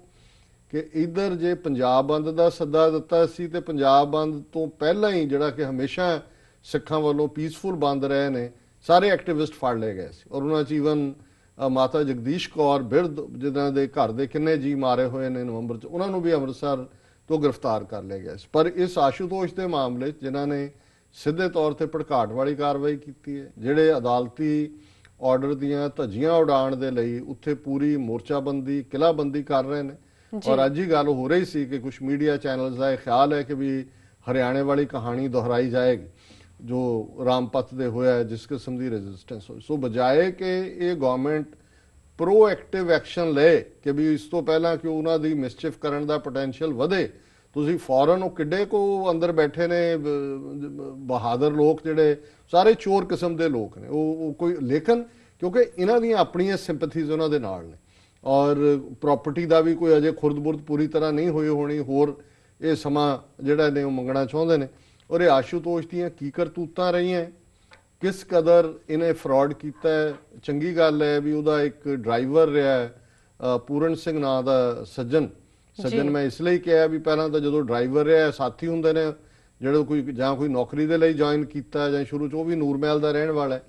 ਕਿ ਇਧਰ ਜੇ ਪੰਜਾਬ ਬੰਦ ਦਾ ਸੱਦਾ ਦਿੱਤਾ ਸੀ, ਤੇ ਪੰਜਾਬ ਬੰਦ ਤੋਂ ਪਹਿਲਾਂ ਹੀ ਜਿਹੜਾ ਕਿ ਹਮੇਸ਼ਾ ਸਿੱਖਾਂ ਵੱਲੋਂ ਪੀਸਫੁਲ ਬੰਦ ਰਹੇ ਨੇ, ਸਾਰੇ ਐਕਟਿਵਿਸਟ ਫੜ ਲਏ ਗਏ ਸੀ, ਔਰ ਉਹਨਾਂ 'ਚ ਈਵਨ ਮਾਤਾ ਜਗਦੀਸ਼ ਕੌਰ ਬਿਰਧ ਜਿਨ੍ਹਾਂ ਦੇ ਘਰ ਦੇ ਕਿੰਨੇ ਜੀ ਮਾਰੇ ਹੋਏ ਨੇ ਨਵੰਬਰ 'ਚ, ਉਹਨਾਂ ਨੂੰ ਵੀ ਅੰਮ੍ਰਿਤਸਰ ਤੋਂ ਗ੍ਰਿਫਤਾਰ ਕਰ ਲਿਆ ਗਿਆ ਸੀ। ਪਰ ਇਸ ਆਸ਼ੂਤੋਸ਼ ਦੇ ਮਾਮਲੇ 'ਚ ਜਿਨ੍ਹਾਂ ਨੇ ਸਿੱਧੇ ਤੌਰ ਤੇ ਭੜਕਾਟ ਵਾਲੀ ਕਾਰਵਾਈ ਕੀਤੀ ਹੈ, ਜਿਹੜੇ ਅਦਾਲਤੀ ਆਰਡਰ ਦੀਆਂ ਧੱਜੀਆਂ ਉਡਾਉਣ ਦੇ ਲਈ ਉੱਥੇ ਪੂਰੀ ਮੋਰਚਾਬੰਦੀ ਕਿਲ੍ਹਾਬੰਦੀ ਕਰ ਰਹੇ ਨੇ, ਔਰ ਅੱਜ ਹੀ ਗੱਲ ਹੋ ਰਹੀ ਸੀ ਕਿ ਕੁਝ ਮੀਡੀਆ ਚੈਨਲਸ ਦਾ ਇਹ ਖਿਆਲ ਹੈ ਕਿ ਵੀ ਹਰਿਆਣੇ ਵਾਲੀ ਕਹਾਣੀ ਦੁਹਰਾਈ ਜਾਏਗੀ ਜੋ ਰਾਮਪਥ ਦੇ ਹੋਇਆ, ਜਿਸ ਕਿਸਮ ਦੀ ਰੈਜ਼ਿਸਟੈਂਸ ਹੋਈ। ਸੋ ਬਜਾਏ ਕਿ ਇਹ ਗਵਰਨਮੈਂਟ ਪ੍ਰੋਐਕਟਿਵ ਐਕਸ਼ਨ ਲਏ ਕਿ ਵੀ ਇਸ ਤੋਂ ਪਹਿਲਾਂ ਕਿ ਉਹਨਾਂ ਦੀ ਮਿਸਚਿਫ ਕਰਨ ਦਾ ਪੋਟੈਂਸ਼ੀਅਲ ਵਧੇ, ਤੁਸੀਂ ਫੌਰਨ ਉਹ ਕਿੱਡੇ ਕੋ ਅੰਦਰ ਬੈਠੇ ਨੇ ਬਹਾਦਰ ਲੋਕ, ਜਿਹੜੇ ਸਾਰੇ ਚੋਰ ਕਿਸਮ ਦੇ ਲੋਕ ਨੇ, ਉਹ ਕੋਈ, ਲੇਕਿਨ ਕਿਉਂਕਿ ਇਹਨਾਂ ਦੀਆਂ ਆਪਣੀਆਂ ਸਿੰਪੈਥੀਜ਼ ਉਹਨਾਂ ਦੇ ਨਾਲ ਨੇ, ਔਰ ਪ੍ਰਾਪਰਟੀ ਦਾ ਵੀ ਕੋਈ ਅਜੇ ਖੁਰਦ-ਬੁਰਦ ਪੂਰੀ ਤਰ੍ਹਾਂ ਨਹੀਂ ਹੋਈ ਹੋਣੀ, ਹੋਰ ਇਹ ਸਮਾਂ ਜਿਹੜਾ ਨੇ ਉਹ ਮੰਗਣਾ ਚਾਹੁੰਦੇ ਨੇ। ਔਰ ਇਹ ਆਸ਼ੂਤੋਸ਼ ਦੀਆਂ ਕੀ ਕਰਤੂਤਾਂ ਰਹੀਆਂ, ਕਿਸ ਕਦਰ ਇਹਨੇ ਫਰਾਡ ਕੀਤਾ ਹੈ। ਚੰਗੀ ਗੱਲ ਹੈ ਵੀ ਉਹਦਾ ਇੱਕ ਡਰਾਈਵਰ ਰਿਹਾ ਪੂਰਨ ਸਿੰਘ ਨਾਂ ਦਾ ਸੱਜਣ ਮੈਂ ਇਸ ਲਈ ਕਿਹਾ ਵੀ ਪਹਿਲਾਂ ਤਾਂ ਜਦੋਂ ਡਰਾਈਵਰ ਰਿਹਾ, ਸਾਥੀ ਹੁੰਦੇ ਨੇ ਜਿਹੜੇ ਕੋਈ ਜਾਂ ਕੋਈ ਨੌਕਰੀ ਦੇ ਲਈ ਜੁਆਇਨ ਕੀਤਾ ਜਾਂ ਸ਼ੁਰੂ 'ਚ ਉਹ ਵੀ ਨੂਰਮਹਿਲ ਦਾ ਰਹਿਣ ਵਾਲਾ ਹੈ,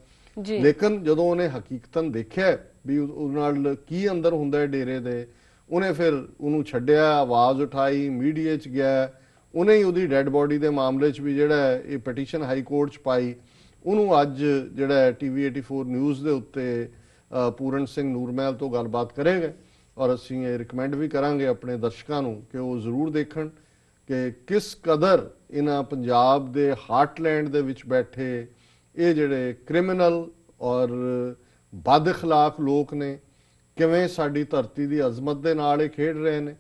ਲੇਕਿਨ ਜਦੋਂ ਉਹਨੇ ਹਕੀਕਤਨ ਦੇਖਿਆ ਵੀ ਉਹਦੇ ਨਾਲ ਕੀ ਅੰਦਰ ਹੁੰਦਾ ਹੈ ਡੇਰੇ ਦੇ, ਉਹਨੇ ਫਿਰ ਉਹਨੂੰ ਛੱਡਿਆ, ਆਵਾਜ਼ ਉਠਾਈ, ਮੀਡੀਆ 'ਚ ਗਿਆ, ਉਹਨੇ ਹੀ ਉਹਦੀ ਡੈੱਡ ਬੋਡੀ ਦੇ ਮਾਮਲੇ 'ਚ ਵੀ ਜਿਹੜਾ ਇਹ ਪਟੀਸ਼ਨ ਹਾਈ ਕੋਰਟ 'ਚ ਪਾਈ। ਉਹਨੂੰ ਅੱਜ ਜਿਹੜਾ TV 84 ਨਿਊਜ਼ ਦੇ ਉੱਤੇ ਪੂਰਨ ਸਿੰਘ ਨੂਰਮਹਿਲ ਤੋਂ ਗੱਲਬਾਤ ਕਰੇਗਾ, ਔਰ ਅਸੀਂ ਇਹ ਰਿਕਮੈਂਡ ਵੀ ਕਰਾਂਗੇ ਆਪਣੇ ਦਰਸ਼ਕਾਂ ਨੂੰ ਕਿ ਉਹ ਜ਼ਰੂਰ ਦੇਖਣ ਕਿ ਕਿਸ ਕਦਰ ਇਹਨਾਂ ਪੰਜਾਬ ਦੇ ਹਾਰਟਲੈਂਡ ਦੇ ਵਿੱਚ ਬੈਠੇ ਇਹ ਜਿਹੜੇ ਕ੍ਰਿਮੀਨਲ ਔਰ ਬਦ ਅਖਲਾਕ ਲੋਕ ਨੇ, ਕਿਵੇਂ ਸਾਡੀ ਧਰਤੀ ਦੀ ਅਜ਼ਮਤ ਦੇ ਨਾਲ ਇਹ ਖੇਡ ਰਹੇ ਨੇ,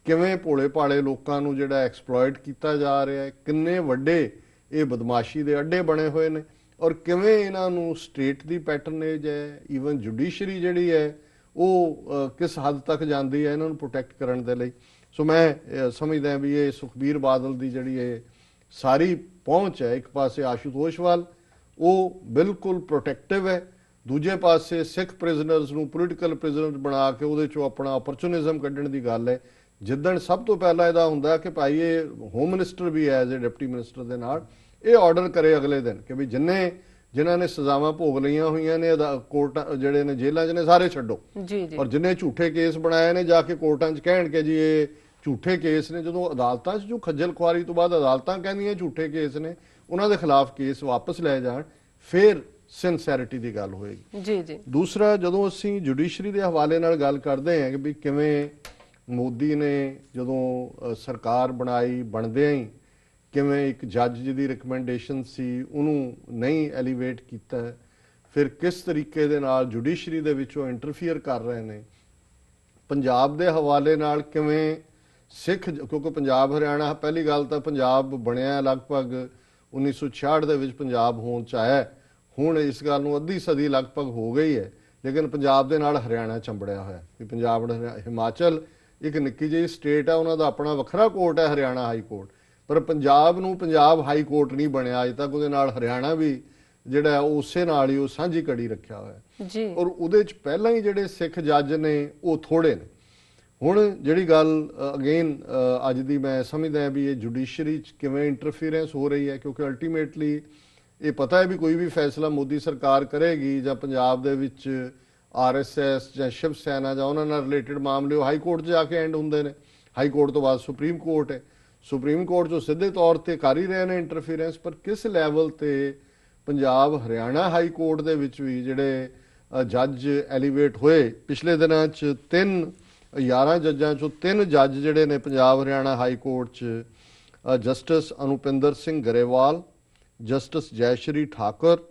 ਕਿਵੇਂ ਭੋਲੇ ਭਾਲੇ ਲੋਕਾਂ ਨੂੰ ਜਿਹੜਾ ਐਕਸਪਲੋਇਟ ਕੀਤਾ ਜਾ ਰਿਹਾ ਹੈ, ਕਿੰਨੇ ਵੱਡੇ ਇਹ ਬਦਮਾਸ਼ੀ ਦੇ ਅੱਡੇ ਬਣੇ ਹੋਏ ਨੇ, ਔਰ ਕਿਵੇਂ ਇਹਨਾਂ ਨੂੰ ਸਟੇਟ ਦੀ ਪੈਟਰਨੇਜ ਹੈ, ਈਵਨ ਜੁਡੀਸ਼ਰੀ ਜਿਹੜੀ ਹੈ ਉਹ ਕਿਸ ਹੱਦ ਤੱਕ ਜਾਂਦੀ ਹੈ ਇਹਨਾਂ ਨੂੰ ਪ੍ਰੋਟੈਕਟ ਕਰਨ ਦੇ ਲਈ। ਸੋ ਮੈਂ ਸਮਝਦਾ ਵੀ ਇਹ ਸੁਖਬੀਰ ਬਾਦਲ ਦੀ ਜਿਹੜੀ ਇਹ ਸਾਰੀ ਪਹੁੰਚ ਹੈ, ਇੱਕ ਪਾਸੇ ਆਸ਼ੂਤੋਸ਼ ਵੱਲ ਉਹ ਬਿਲਕੁਲ ਪ੍ਰੋਟੈਕਟਿਵ ਹੈ, ਦੂਜੇ ਪਾਸੇ ਸਿੱਖ ਪ੍ਰਿਜ਼ਨਰਸ ਨੂੰ ਪੋਲੀਟੀਕਲ ਪ੍ਰਿਜ਼ਨਰ ਬਣਾ ਕੇ ਉਹਦੇ ਚੋਂ ਆਪਣਾ ਆਪਰਚੂਨਿਜ਼ਮ ਕੱਢਣ ਦੀ ਗੱਲ ਹੈ। ਜਿੱਦਣ ਸਭ ਤੋਂ ਪਹਿਲਾਂ ਇਹਦਾ ਹੁੰਦਾ ਕਿ ਭਾਈ ਇਹ ਹੋਮ ਮਿਨਿਸਟਰ ਵੀ ਐਜ਼ ਏ ਡਿਪਟੀ ਮਿਨਿਸਟਰ ਦੇ ਨਾਲ ਇਹ ਆਰਡਰ ਕਰੇ ਅਗਲੇ ਦਿਨ ਕਿ ਵੀ ਜਿਨ੍ਹਾਂ ਨੇ ਸਜ਼ਾਵਾਂ ਭੋਗ ਲਈਆਂ ਹੋਈਆਂ ਨੇ ਕੋਰਟਾਂ ਜਿਹੜੇ ਨੇ ਜੇਲ੍ਹਾਂ 'ਚ ਨੇ ਸਾਰੇ ਛੱਡੋ, ਔਰ ਜਿੰਨੇ ਝੂਠੇ ਕੇਸ ਬਣਾਏ ਨੇ ਜਾ ਕੇ ਕੋਰਟਾਂ 'ਚ ਕਹਿਣ ਕਿ ਜੀ ਇਹ ਝੂਠੇ ਕੇਸ ਨੇ। ਜਦੋਂ ਅਦਾਲਤਾਂ 'ਚ ਜੋ ਖੱਜਲ ਖੁਆਰੀ ਤੋਂ ਬਾਅਦ ਅਦਾਲਤਾਂ ਕਹਿੰਦੀਆਂ ਝੂਠੇ ਕੇਸ ਨੇ, ਉਹਨਾਂ ਦੇ ਖਿਲਾਫ ਕੇਸ ਵਾਪਸ ਲੈ ਜਾਣ, ਫਿਰ ਸਿੰਸੈਰਿਟੀ ਦੀ ਗੱਲ ਹੋਏਗੀ। ਦੂਸਰਾ, ਜਦੋਂ ਅਸੀਂ ਜੁਡੀਸ਼ਰੀ ਦੇ ਹਵਾਲੇ ਨਾਲ ਗੱਲ ਕਰਦੇ ਹਾਂ ਕਿ ਵੀ ਕਿਵੇਂ ਮੋਦੀ ਨੇ ਜਦੋਂ ਸਰਕਾਰ ਬਣਾਈ, ਬਣਦਿਆਂ ਹੀ ਕਿਵੇਂ ਇੱਕ ਜੱਜ ਜਿਹਦੀ ਰਿਕਮੈਂਡੇਸ਼ਨ ਸੀ ਉਹਨੂੰ ਨਹੀਂ ਐਲੀਵੇਟ ਕੀਤਾ, ਫਿਰ ਕਿਸ ਤਰੀਕੇ ਦੇ ਨਾਲ ਜੁਡੀਸ਼ਰੀ ਦੇ ਵਿੱਚ ਉਹ ਇੰਟਰਫੀਅਰ ਕਰ ਰਹੇ ਨੇ। ਪੰਜਾਬ ਦੇ ਹਵਾਲੇ ਨਾਲ ਕਿਵੇਂ ਸਿੱਖ, ਕਿਉਂਕਿ ਪੰਜਾਬ ਹਰਿਆਣਾ, ਪਹਿਲੀ ਗੱਲ ਤਾਂ ਪੰਜਾਬ ਬਣਿਆ ਲਗਭਗ 1966 ਦੇ ਵਿੱਚ ਪੰਜਾਬ ਹੋਂਦ 'ਚ ਆਇਆ, ਹੁਣ ਇਸ ਗੱਲ ਨੂੰ ਅੱਧੀ ਸਦੀ ਲਗਭਗ ਹੋ ਗਈ ਹੈ, ਲੇਕਿਨ ਪੰਜਾਬ ਦੇ ਨਾਲ ਹਰਿਆਣਾ ਚੰਬੜਿਆ ਹੋਇਆ ਕਿ ਪੰਜਾਬ, ਹਿਮਾਚਲ ਇੱਕ ਨਿੱਕੀ ਜਿਹੀ ਸਟੇਟ ਹੈ, ਉਹਨਾਂ ਦਾ ਆਪਣਾ ਵੱਖਰਾ ਕੋਰਟ ਹੈ ਹਰਿਆਣਾ ਹਾਈ ਕੋਰਟ, ਪਰ ਪੰਜਾਬ ਨੂੰ ਪੰਜਾਬ ਹਾਈ ਕੋਰਟ ਨਹੀਂ ਬਣਿਆ ਅਜੇ ਤੱਕ, ਉਹਦੇ ਨਾਲ ਹਰਿਆਣਾ ਵੀ ਜਿਹੜਾ ਉਹ ਉਸੇ ਨਾਲ ਹੀ ਉਹ ਸਾਂਝੀ ਕੜੀ ਰੱਖਿਆ ਹੋਇਆ ਜੀ, ਔਰ ਉਹਦੇ 'ਚ ਪਹਿਲਾਂ ਹੀ ਜਿਹੜੇ ਸਿੱਖ ਜੱਜ ਨੇ ਉਹ ਥੋੜੇ ਨੇ। ਹੁਣ ਜਿਹੜੀ ਗੱਲ ਅਗੇਨ ਅੱਜ ਦੀ ਮੈਂ ਸਮਝਦਾ ਵੀ ਇਹ ਜੁਡੀਸ਼ਰੀ 'ਚ ਕਿਵੇਂ ਇੰਟਰਫੀਅਰੈਂਸ ਹੋ ਰਹੀ ਹੈ, ਕਿਉਂਕਿ ਅਲਟੀਮੇਟਲੀ ਇਹ ਪਤਾ ਹੈ ਵੀ ਕੋਈ ਵੀ ਫੈਸਲਾ ਮੋਦੀ ਸਰਕਾਰ ਕਰੇਗੀ ਜਾਂ ਪੰਜਾਬ ਦੇ ਵਿੱਚ RSS ਜਾਂ ਸ਼ਿਵ ਸੈਨਾ ਜਾਂ ਉਹਨਾਂ ਨਾਲ ਰਿਲੇਟਡ ਮਾਮਲੇ ਉਹ ਹਾਈ ਕੋਰਟ 'ਚ ਜਾ ਕੇ ਐਂਡ ਹੁੰਦੇ ਨੇ। ਹਾਈ ਕੋਰਟ ਤੋਂ ਬਾਅਦ ਸੁਪਰੀਮ ਕੋਰਟ ਹੈ, ਸੁਪਰੀਮ ਕੋਰਟ 'ਚੋਂ ਸਿੱਧੇ ਤੌਰ ਤੇ ਕਰ ਹੀ ਰਹੇ ਨੇ ਇੰਟਰਫੀਅਰੈਂਸ, ਪਰ ਕਿਸ ਲੈਵਲ ਤੇ ਪੰਜਾਬ ਹਰਿਆਣਾ ਹਾਈ ਕੋਰਟ ਦੇ ਵਿੱਚ ਵੀ ਜਿਹੜੇ ਜੱਜ ਐਲੀਵੇਟ ਹੋਏ ਪਿਛਲੇ ਦਿਨਾਂ 'ਚ 11 ਜੱਜਾਂ 'ਚੋਂ 3 ਜੱਜ ਜਿਹੜੇ ਨੇ ਪੰਜਾਬ ਹਰਿਆਣਾ ਹਾਈ ਕੋਰਟ 'ਚ ਜਸਟਿਸ ਅਨੁਪਿੰਦਰ ਸਿੰਘ ਗਰੇਵਾਲ, ਜਸਟਿਸ ਜੈਸ਼ਰੀ ਠਾਕੁਰ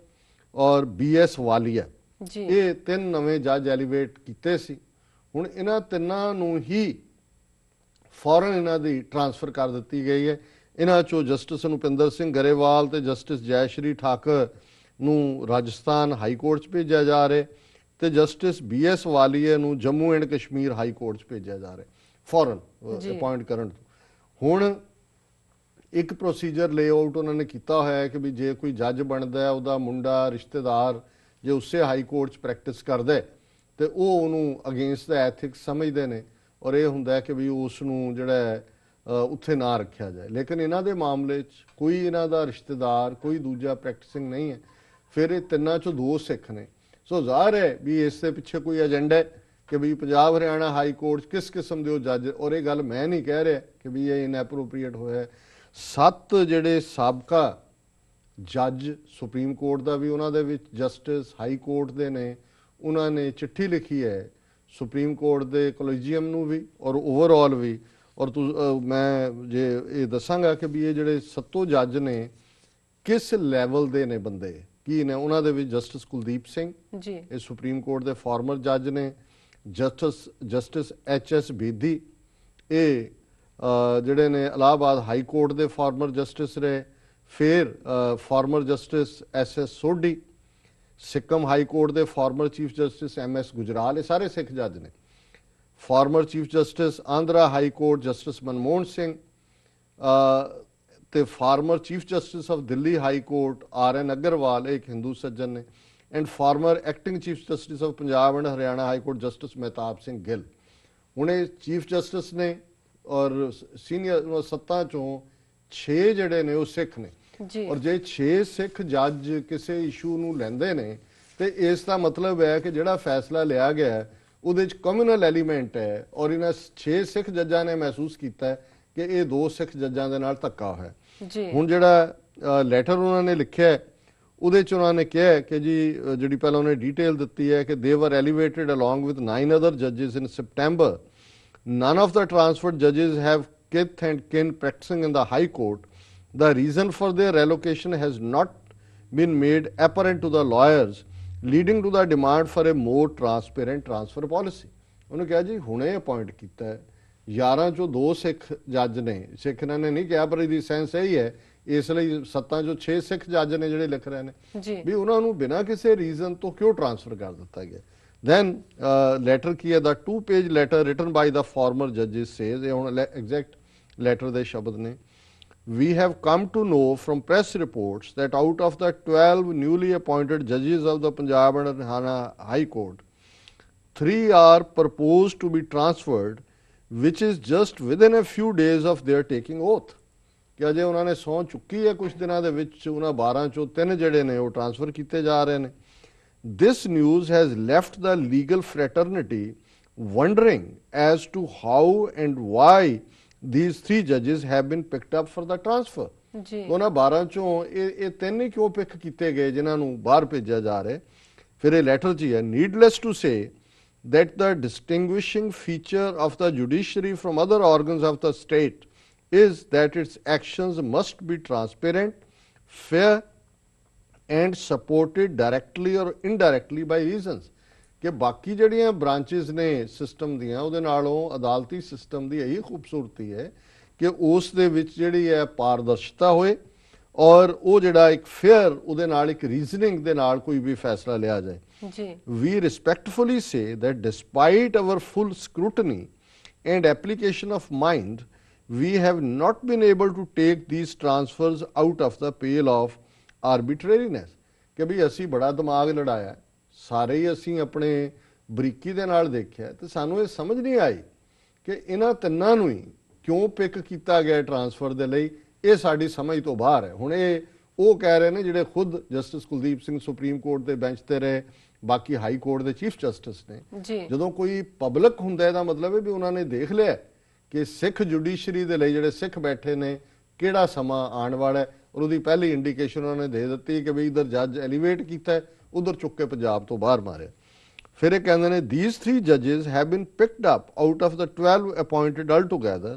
ਔਰ BS ਵਾਲੀਆ, ਜੀ ਇਹ 3 ਨਵੇਂ ਜੱਜ ਐਲੀਵੇਟ ਕੀਤੇ ਸੀ। ਹੁਣ ਇਹਨਾਂ ਤਿੰਨਾਂ ਨੂੰ ਹੀ ਫੌਰਨ ਇਹਨਾਂ ਦੀ ਟਰਾਂਸਫਰ ਕਰ ਦਿੱਤੀ ਗਈ ਹੈ। ਇਹਨਾਂ ਚੋਂ ਜਸਟਿਸ ਰੁਪਿੰਦਰ ਸਿੰਘ ਗਰੇਵਾਲ ਤੇ ਜਸਟਿਸ ਜੈਸ਼ਰੀ ਠਾਕੁਰ ਨੂੰ ਰਾਜਸਥਾਨ ਹਾਈ ਕੋਰਟ 'ਚ ਭੇਜਿਆ ਜਾ ਰਿਹਾ ਤੇ ਜਸਟਿਸ BS ਵਾਲੀਆ ਨੂੰ Jammu and Kashmir high court 'ਚ ਭੇਜਿਆ ਜਾ ਰਿਹਾ ਫੌਰਨ ਅਪਾਇੰਟ ਕਰਨ ਤੋਂ। ਹੁਣ ਇੱਕ ਪ੍ਰੋਸੀਜਰ ਲੇਆਊਟ ਉਹਨਾਂ ਨੇ ਕੀਤਾ ਹੋਇਆ ਹੈ ਕਿ ਵੀ ਜੇ ਕੋਈ ਜੱਜ ਬਣਦਾ ਹੈ, ਉਹਦਾ ਮੁੰਡਾ ਰਿਸ਼ਤੇਦਾਰ ਜੇ ਉਸੇ ਹਾਈ ਕੋਰਟ 'ਚ ਪ੍ਰੈਕਟਿਸ ਕਰਦਾ ਹੈ ਤੇ ਉਹ ਉਹਨੂੰ ਅਗੇਂਸਟ ਦਾ ਐਥਿਕਸ ਸਮਝਦੇ ਨੇ ਔਰ ਇਹ ਹੁੰਦਾ ਹੈ ਕਿ ਵੀ ਉਸ ਨੂੰ ਜਿਹੜਾ ਹੈ ਉੱਥੇ ਨਾ ਰੱਖਿਆ ਜਾਏ। ਲੇਕਿਨ ਇਹਨਾਂ ਦੇ ਮਾਮਲੇ 'ਚ ਕੋਈ ਇਹਨਾਂ ਦਾ ਰਿਸ਼ਤੇਦਾਰ ਕੋਈ ਦੂਜਾ ਪ੍ਰੈਕਟਿਸਿੰਗ ਨਹੀਂ ਹੈ। ਫਿਰ ਇਹ ਤਿੰਨਾਂ 'ਚੋਂ 2 ਸਿੱਖ ਨੇ। ਸੋ ਜ਼ਾਹਰ ਹੈ ਵੀ ਇਸ ਦੇ ਪਿੱਛੇ ਕੋਈ ਏਜੰਡਾ ਹੈ ਕਿ ਵੀ ਪੰਜਾਬ ਹਰਿਆਣਾ ਹਾਈ ਕੋਰਟ 'ਚ ਕਿਸ ਕਿਸਮ ਦੇ ਉਹ ਜੱਜ, ਔਰ ਇਹ ਗੱਲ ਮੈਂ ਨਹੀਂ ਕਹਿ ਰਿਹਾ ਕਿ ਵੀ ਇਹ ਇਨਐਪਰੋਪ੍ਰੀਏਟ ਹੋਇਆ। 7 ਜਿਹੜੇ ਸਾਬਕਾ ਜੱਜ ਸੁਪਰੀਮ ਕੋਰਟ ਦਾ ਵੀ ਉਹਨਾਂ ਦੇ ਵਿੱਚ ਜਸਟਿਸ ਹਾਈ ਕੋਰਟ ਦੇ ਨੇ, ਉਹਨਾਂ ਨੇ ਚਿੱਠੀ ਲਿਖੀ ਹੈ ਸੁਪਰੀਮ ਕੋਰਟ ਦੇ ਕੋਲੀਜੀਅਮ ਨੂੰ ਵੀ ਔਰ ਓਵਰਆਲ ਵੀ। ਔਰ ਮੈਂ ਜੇ ਇਹ ਦੱਸਾਂਗਾ ਕਿ ਵੀ ਇਹ ਜਿਹੜੇ 7 ਜੱਜ ਨੇ ਕਿਸ ਲੈਵਲ ਦੇ ਨੇ ਬੰਦੇ ਕੀ ਨੇ। ਉਹਨਾਂ ਦੇ ਵਿੱਚ ਜਸਟਿਸ ਕੁਲਦੀਪ ਸਿੰਘ ਜੀ, ਇਹ ਸੁਪਰੀਮ ਕੋਰਟ ਦੇ ਫਾਰਮਰ ਜੱਜ ਨੇ। ਜਸਟਿਸ HS ਬੇਦੀ, ਇਹ ਜਿਹੜੇ ਨੇ ਇਲਾਹਾਬਾਦ ਹਾਈ ਕੋਰਟ ਦੇ ਫਾਰਮਰ ਜਸਟਿਸ ਰਹੇ। ਫਿਰ former justice SS Sodhi, Sikkim high court ਦੇ former chief justice MS Gujral, ਇਹ ਸਾਰੇ ਸਿੱਖ ਜੱਜ ਨੇ। Former chief justice Andhra high court justice Manmohan Singh ਤੇ former chief justice of Delhi high court RN Agarwal, ਇੱਕ ਹਿੰਦੂ ਸੱਜਣ ਨੇ। And former acting chief justice of Punjab and Haryana high court justice Mehtab Singh Gill. ਹੁਣ ਇਹ ਚੀਫ ਜਸਟਿਸ ਨੇ ਔਰ ਸੀਨੀਅਰ 7 ਚੋਂ 6 ਜਿਹੜੇ ਨੇ ਉਹ ਸਿੱਖ ਨੇ। ਔਰ ਜੇ 6 ਸਿੱਖ ਜੱਜ ਕਿਸੇ ਇਸ਼ੂ ਨੂੰ ਲੈਂਦੇ ਨੇ ਤੇ ਇਸ ਦਾ ਮਤਲਬ ਹੈ ਕਿ ਜਿਹੜਾ ਫੈਸਲਾ ਲਿਆ ਗਿਆ ਉਹਦੇ ਚ ਕਮਿਊਨਲ ਐਲੀਮੈਂਟ ਹੈ ਔਰ ਇਹਨਾਂ 6 ਸਿੱਖ ਜੱਜਾਂ ਨੇ ਮਹਿਸੂਸ ਕੀਤਾ ਕਿ ਇਹ 2 ਸਿੱਖ ਜੱਜਾਂ ਦੇ ਨਾਲ ਧੱਕਾ ਹੋਇਆ। ਹੁਣ ਜਿਹੜਾ ਲੈਟਰ ਉਹਨਾਂ ਨੇ ਲਿਖਿਆ ਉਹਦੇ ਚ ਉਹਨਾਂ ਨੇ ਕਿਹਾ ਕਿ ਜੀ ਜਿਹੜੀ ਪਹਿਲਾਂ ਉਹਨੇ ਡੀਟੇਲ ਦਿੱਤੀ ਹੈ ਕਿ they were elevated along with 9 other ਜੱਜਸ in September. None of the transferred judges have kith and kin practicing in the High Court. The reason for their relocation has not been made apparent to the lawyers, leading to the demand for a more transparent transfer policy. ਉਹਨੂੰ ਕਿਹਾ ਜੀ ਹੁਣੇ appoint ਕੀਤਾ ਹੈ, 11 ਚੋਂ 2 ਸਿੱਖ ਜੱਜ ਨੇ। ਸਿੱਖ ਇਹਨਾਂ ਨੇ ਨਹੀਂ ਕਿਹਾ ਪਰ ਇਹਦੀ ਸੈਂਸ ਇਹੀ ਹੈ, ਇਸ ਲਈ 7 ਚੋਂ 6 ਸਿੱਖ ਜੱਜ ਨੇ ਜਿਹੜੇ ਲਿਖ ਰਹੇ ਨੇ ਵੀ ਉਹਨਾਂ ਨੂੰ ਬਿਨਾਂ ਕਿਸੇ ਰੀਜ਼ਨ ਤੋਂ ਕਿਉਂ ਟ੍ਰਾਂਸਫਰ ਕਰ ਦਿੱਤਾ ਗਿਆ। Then letter ਕੀ ਹੈ, the 2-page letter written by the former judges says, ਇਹ ਹੁਣ exact letter ਦੇ ਸ਼ਬਦ ਨੇ, we have come to know from press reports that out of the 12 newly appointed judges of the Punjab and Haryana High Court, 3 are proposed to be transferred, which is just within a few days of their taking oath. ਕਿ ਅਜੇ ਉਹਨਾਂ ਨੇ ਸਹੁੰ ਚੁੱਕੀ ਹੈ ਕੁਝ ਦਿਨਾਂ ਦੇ ਵਿੱਚ, ਉਹਨਾਂ 12 ਚੋਂ 3 ਜਿਹੜੇ ਨੇ ਉਹ ਟ੍ਰਾਂਸਫਰ ਕੀਤੇ ਜਾ ਰਹੇ ਨੇ। This news has left the legal fraternity wondering as to how and why these 3 judges have been picked up for the transfer. ਉਹਨਾਂ 12 ਚੋਂ ਇਹ 3 ਹੀ ਕਿਉਂ ਪਿਕ ਕੀਤੇ ਗਏ ਜਿਨ੍ਹਾਂ ਨੂੰ ਬਾਹਰ ਭੇਜਿਆ ਜਾ ਰਿਹਾ। ਫਿਰ ਇਹ ਲੈਟਰ 'ਚ ਹੀ ਹੈ, needless to say that the distinguishing feature of the judiciary from other organs of the state is that its actions must be transparent, fair and supported directly or indirectly by reasons. ਕਿ ਬਾਕੀ ਜਿਹੜੀਆਂ branches ਨੇ system ਦੀਆਂ ਉਹਦੇ ਨਾਲੋਂ ਅਦਾਲਤੀ system ਦੀ ਇਹੀ ਖੂਬਸੂਰਤੀ ਹੈ ਕਿ ਉਸ ਦੇ ਵਿੱਚ ਜਿਹੜੀ ਹੈ ਪਾਰਦਰਸ਼ਤਾ ਹੋਏ ਔਰ ਉਹ ਜਿਹੜਾ ਇੱਕ ਫੇਅਰ ਉਹਦੇ ਨਾਲ ਇੱਕ ਰੀਜ਼ਨਿੰਗ ਦੇ ਨਾਲ ਕੋਈ ਵੀ ਫੈਸਲਾ ਲਿਆ ਜਾਏ। We respectfully say that despite our full scrutiny and application of mind, we have not been able to take these transfers out of the pale of arbitrariness. ਕਿ ਵੀ ਅਸੀਂ ਬੜਾ ਦਿਮਾਗ ਲੜਾਇਆ, ਸਾਰੇ ਹੀ ਅਸੀਂ ਆਪਣੇ ਬਰੀਕੀ ਦੇ ਨਾਲ ਦੇਖਿਆ ਤੇ ਸਾਨੂੰ ਇਹ ਸਮਝ ਨਹੀਂ ਆਈ ਕਿ ਇਹਨਾਂ ਤਿੰਨਾਂ ਨੂੰ ਹੀ ਕਿਉਂ ਪਿਕ ਕੀਤਾ ਗਿਆ ਟ੍ਰਾਂਸਫਰ ਦੇ ਲਈ। ਇਹ ਸਾਡੀ ਸਮਝ ਤੋਂ ਬਾਹਰ ਹੈ। ਹੁਣ ਇਹ ਉਹ ਕਹਿ ਰਹੇ ਨੇ ਜਿਹੜੇ ਖੁਦ justice Kuldeep Singh supreme court ਦੇ ਬੈਂਚ ਤੇ ਰਹੇ, ਬਾਕੀ ਹਾਈ ਕੋਰਟ ਦੇ ਚੀਫ ਜਸਟਿਸ ਨੇ। ਜਦੋਂ ਕੋਈ ਪਬਲਿਕ ਹੁੰਦਾ ਇਹਦਾ ਮਤਲਬ ਹੈ ਵੀ ਉਹਨਾਂ ਨੇ ਦੇਖ ਲਿਆ ਕਿ ਸਿੱਖ ਜੁਡੀਸ਼ਰੀ ਦੇ ਲਈ ਜਿਹੜੇ ਸਿੱਖ ਬੈਠੇ ਨੇ ਕਿਹੜਾ ਸਮਾਂ ਆਉਣ ਵਾਲਾ ਹੈ ਔਰ ਉਹਦੀ ਪਹਿਲੀ ਇੰਡੀਕੇਸ਼ਨ ਉਹਨਾਂ ਨੇ ਦੇ ਦਿੱਤੀ ਕਿ ਵੀ ਇਧਰ ਜੱਜ ਐਲੀਵੇਟ ਕੀਤਾ, ਉਧਰ ਚੁੱਕ ਕੇ ਪੰਜਾਬ ਤੋਂ ਬਾਹਰ ਮਾਰਿਆ। ਫਿਰ ਇਹ ਕਹਿੰਦੇ ਨੇ these 3 judges have been picked up out of the 12 appointed altogether.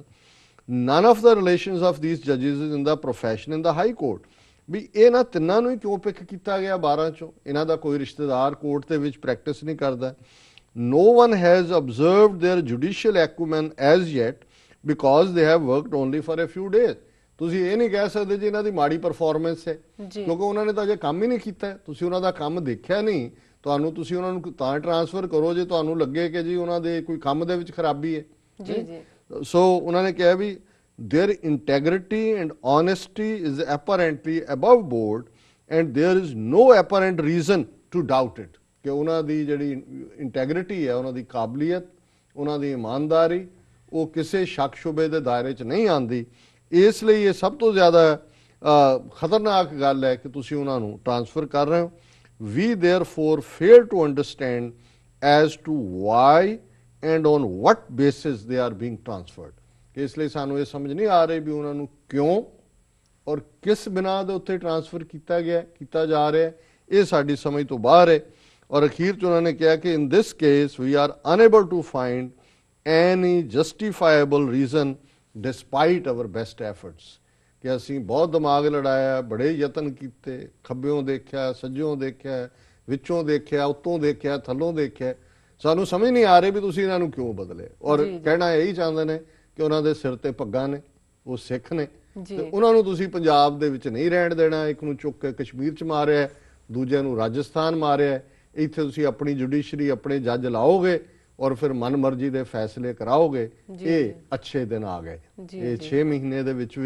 None of the relations of these judges is in the profession in the High Court. ਵੀ ਇਹਨਾਂ ਤਿੰਨਾਂ ਨੂੰ ਹੀ ਕਿਉਂ ਪਿਕ ਕੀਤਾ ਗਿਆ 12 ਚੋਂ? ਇਹਨਾਂ ਦਾ ਕੋਈ ਰਿਸ਼ਤੇਦਾਰ ਕੋਰਟ ਦੇ ਵਿੱਚ ਪ੍ਰੈਕਟਿਸ ਨਹੀਂ ਕਰਦਾ। No one has observed their judicial acumen as yet because they have worked only for a few days। ਤੁਸੀਂ ਇਹ ਨਹੀਂ ਕਹਿ ਸਕਦੇ ਜੀ ਇਹਨਾਂ ਦੀ ਮਾੜੀ ਪਰਫਾਰਮੈਂਸ ਹੈ, ਕਿਉਂਕਿ ਉਹਨਾਂ ਨੇ ਤਾਂ ਅਜੇ ਕੰਮ ਹੀ ਨਹੀਂ ਕੀਤਾ। ਤੁਸੀਂ ਉਹਨਾਂ ਦਾ ਕੰਮ ਦੇਖਿਆ ਨਹੀਂ, ਤੁਸੀਂ ਉਹਨਾਂ ਨੂੰ ਤਾਂ ਟ੍ਰਾਂਸਫਰ ਕਰੋ ਜੇ ਤੁਹਾਨੂੰ ਲੱਗੇ ਕਿ ਜੀ ਉਹਨਾਂ ਦੇ ਕੋਈ ਕੰਮ ਦੇ ਵਿੱਚ ਖਰਾਬੀ ਹੈ। ਜੀ ਸੋ ਉਹਨਾਂ ਨੇ ਕਿਹਾ ਵੀ their integrity and honesty is apparently above board and there is no apparent reason to doubt it। ਕਿ ਉਹਨਾਂ ਦੀ ਜਿਹੜੀ ਇੰਟੈਗਰਿਟੀ ਹੈ, ਉਹਨਾਂ ਦੀ ਕਾਬਲੀਅਤ, ਉਹਨਾਂ ਦੀ ਇਮਾਨਦਾਰੀ, ਉਹ ਕਿਸੇ ਸ਼ੱਕ ਸ਼ੁਬੇ ਦੇ ਦਾਇਰੇ 'ਚ ਨਹੀਂ ਆਉਂਦੀ। ਇਸ ਲਈ ਇਹ ਸਭ ਤੋਂ ਜ਼ਿਆਦਾ ਖਤਰਨਾਕ ਗੱਲ ਹੈ ਕਿ ਤੁਸੀਂ ਉਹਨਾਂ ਨੂੰ ਟ੍ਰਾਂਸਫਰ ਕਰ ਰਹੇ ਹੋ। We therefore fail to understand as to why and on what basis they are being transferred। ਕਿ ਇਸ ਲਈ ਸਾਨੂੰ ਇਹ ਸਮਝ ਨਹੀਂ ਆ ਰਹੀ ਵੀ ਉਹਨਾਂ ਨੂੰ ਕਿਉਂ ਔਰ ਕਿਸ ਬਿਨਾਂ ਦੇ ਉੱਤੇ ਟ੍ਰਾਂਸਫਰ ਕੀਤਾ ਜਾ ਰਿਹਾ ਹੈ। ਇਹ ਸਾਡੀ ਸਮਝ ਤੋਂ ਬਾਹਰ ਹੈ। ਔਰ ਅਖੀਰ 'ਚ ਉਹਨਾਂ ਨੇ ਕਿਹਾ ਕਿ in this case we are unable to find any justifiable reason despite our best efforts। ਕਿ ਅਸੀਂ ਬਹੁਤ ਦਿਮਾਗ ਲੜਾਇਆ, ਬੜੇ ਯਤਨ ਕੀਤੇ, ਖੱਬਿਓਂ ਦੇਖਿਆ, ਸੱਜਿਓਂ ਦੇਖਿਆ, ਵਿੱਚੋਂ ਦੇਖਿਆ, ਉੱਤੋਂ ਦੇਖਿਆ, ਥੱਲੋਂ ਦੇਖਿਆ, ਸਾਨੂੰ ਸਮਝ ਨਹੀਂ ਆ ਰਹੀ ਵੀ ਤੁਸੀਂ ਇਹਨਾਂ ਨੂੰ ਕਿਉਂ ਬਦਲੇ। ਔਰ ਕਹਿਣਾ ਇਹੀ ਚਾਹੁੰਦੇ ਨੇ ਕਿ ਉਹਨਾਂ ਦੇ ਸਿਰ ਤੇ ਪੱਗਾਂ ਨੇ, ਉਹ ਸਿੱਖ ਨੇ, ਤੇ ਉਹਨਾਂ ਨੂੰ ਤੁਸੀਂ ਪੰਜਾਬ ਦੇ ਵਿੱਚ ਨਹੀਂ ਰਹਿਣ ਦੇਣਾ। ਇੱਕ ਨੂੰ ਚੁੱਕ ਕੇ ਕਸ਼ਮੀਰ 'ਚ ਮਾਰਿਆ, ਦੂਜੇ ਨੂੰ ਰਾਜਸਥਾਨ ਮਾਰਿਆ। ਇੱਥੇ ਤੁਸੀਂ ਆਪਣੀ ਜੁਡੀਸ਼ਰੀ, ਆਪਣੇ ਜੱਜ ਲਾਓਗੇ ਔਰ ਫਿਰ ਮਨਮਰਜ਼ੀ ਦੇ ਫੈਸਲੇ ਕਰਾਓਗੇ। ਇਹ ਅੱਛੇ ਦਿਨ ਆ ਗਏ। ਇਹ 6 ਮਹੀਨੇ ਦੇ ਵਿੱਚ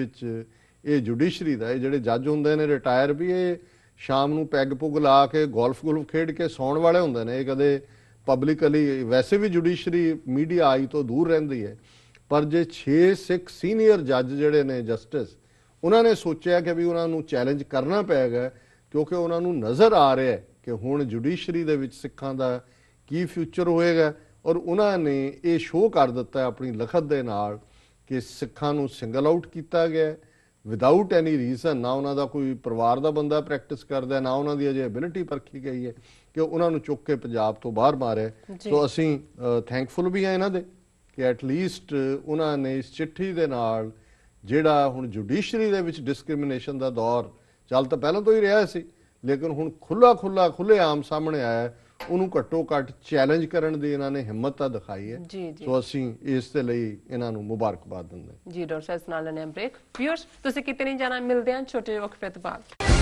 ਇਹ ਜੁਡੀਸ਼ਰੀ ਦਾ, ਇਹ ਜਿਹੜੇ ਜੱਜ ਹੁੰਦੇ ਨੇ ਰਿਟਾਇਰ ਵੀ, ਇਹ ਸ਼ਾਮ ਨੂੰ ਪੈਗ ਪੁੱਗ ਲਾ ਕੇ ਗੋਲਫ ਖੇਡ ਕੇ ਸੌਣ ਵਾਲੇ ਹੁੰਦੇ ਨੇ। ਇਹ ਕਦੇ ਪਬਲਿਕਲੀ, ਵੈਸੇ ਵੀ ਜੁਡੀਸ਼ਰੀ ਮੀਡੀਆ ਆਈ ਤੋਂ ਦੂਰ ਰਹਿੰਦੀ ਹੈ, ਪਰ ਜੇ 6 ਸਿੱਖ ਸੀਨੀਅਰ ਜੱਜ ਜਿਹੜੇ ਨੇ ਜਸਟਿਸ, ਉਹਨਾਂ ਨੇ ਸੋਚਿਆ ਕਿ ਵੀ ਉਹਨਾਂ ਨੂੰ ਚੈਲੰਜ ਕਰਨਾ ਪਏਗਾ, ਕਿਉਂਕਿ ਉਹਨਾਂ ਨੂੰ ਨਜ਼ਰ ਆ ਰਿਹਾ ਕਿ ਹੁਣ ਜੁਡੀਸ਼ਰੀ ਦੇ ਵਿੱਚ ਸਿੱਖਾਂ ਦਾ ਕੀ ਫਿਊਚਰ ਹੋਏਗਾ। ਔਰ ਉਹਨਾਂ ਨੇ ਇਹ ਸ਼ੋਅ ਕਰ ਦਿੱਤਾ ਆਪਣੀ ਲਿਖਤ ਦੇ ਨਾਲ ਕਿ ਸਿੱਖਾਂ ਨੂੰ ਸਿੰਗਲ ਆਊਟ ਕੀਤਾ ਗਿਆ ਵਿਦਆਊਟ ਐਨੀ ਰੀਜ਼ਨ। ਨਾ ਉਹਨਾਂ ਦਾ ਕੋਈ ਪਰਿਵਾਰ ਦਾ ਬੰਦਾ ਪ੍ਰੈਕਟਿਸ ਕਰਦਾ, ਨਾ ਉਹਨਾਂ ਦੀ ਅਜੇ ਐਬਿਲਿਟੀ ਪਰਖੀ ਗਈ ਹੈ ਕਿ ਉਹਨਾਂ ਨੂੰ ਚੁੱਕ ਕੇ ਪੰਜਾਬ ਤੋਂ ਬਾਹਰ ਮਾਰਿਆ। ਸੋ ਅਸੀਂ ਥੈਂਕਫੁਲ ਵੀ ਹਾਂ ਇਹਨਾਂ ਦੇ ਕਿ ਐਟਲੀਸਟ ਉਹਨਾਂ ਨੇ ਇਸ ਚਿੱਠੀ ਦੇ ਨਾਲ ਜਿਹੜਾ ਹੁਣ ਜੁਡੀਸ਼ਰੀ ਦੇ ਵਿੱਚ ਡਿਸਕ੍ਰਿਮੀਨੇਸ਼ਨ ਦਾ ਦੌਰ ਚੱਲ ਤਾਂ ਪਹਿਲਾਂ ਤੋਂ ਹੀ ਰਿਹਾ ਸੀ, ਲੇਕਿਨ ਹੁਣ ਖੁੱਲ੍ਹੇਆਮ ਸਾਹਮਣੇ ਆਇਆ, ਉਹਨੂੰ ਘੱਟੋ ਘੱਟ ਚੈਲੰਜ ਕਰਨ ਦੀ ਇਹਨਾਂ ਨੇ ਹਿੰਮਤ ਤਾਂ ਦਿਖਾਈ ਹੈ। ਸੋ ਅਸੀਂ ਇਸ ਦੇ ਲਈ ਇਹਨਾਂ ਨੂੰ ਮੁਬਾਰਕਬਾਦ ਦਿੰਦੇ ਹਾਂ। ਜੀ ਡਾਕਟਰ ਸਾਹਿਬ ਨਾਲ ਲੈਣੇ ਬ੍ਰੇਕ। ਵਿਊਅਰਸ ਤੁਸੀਂ ਕਿਤੇ ਨਹੀਂ ਜਾਣਾ, ਮਿਲਦੇ ਹਾਂ ਛੋਟੇ ਵਕਫੇ ਤੋਂ ਬਾਅਦ।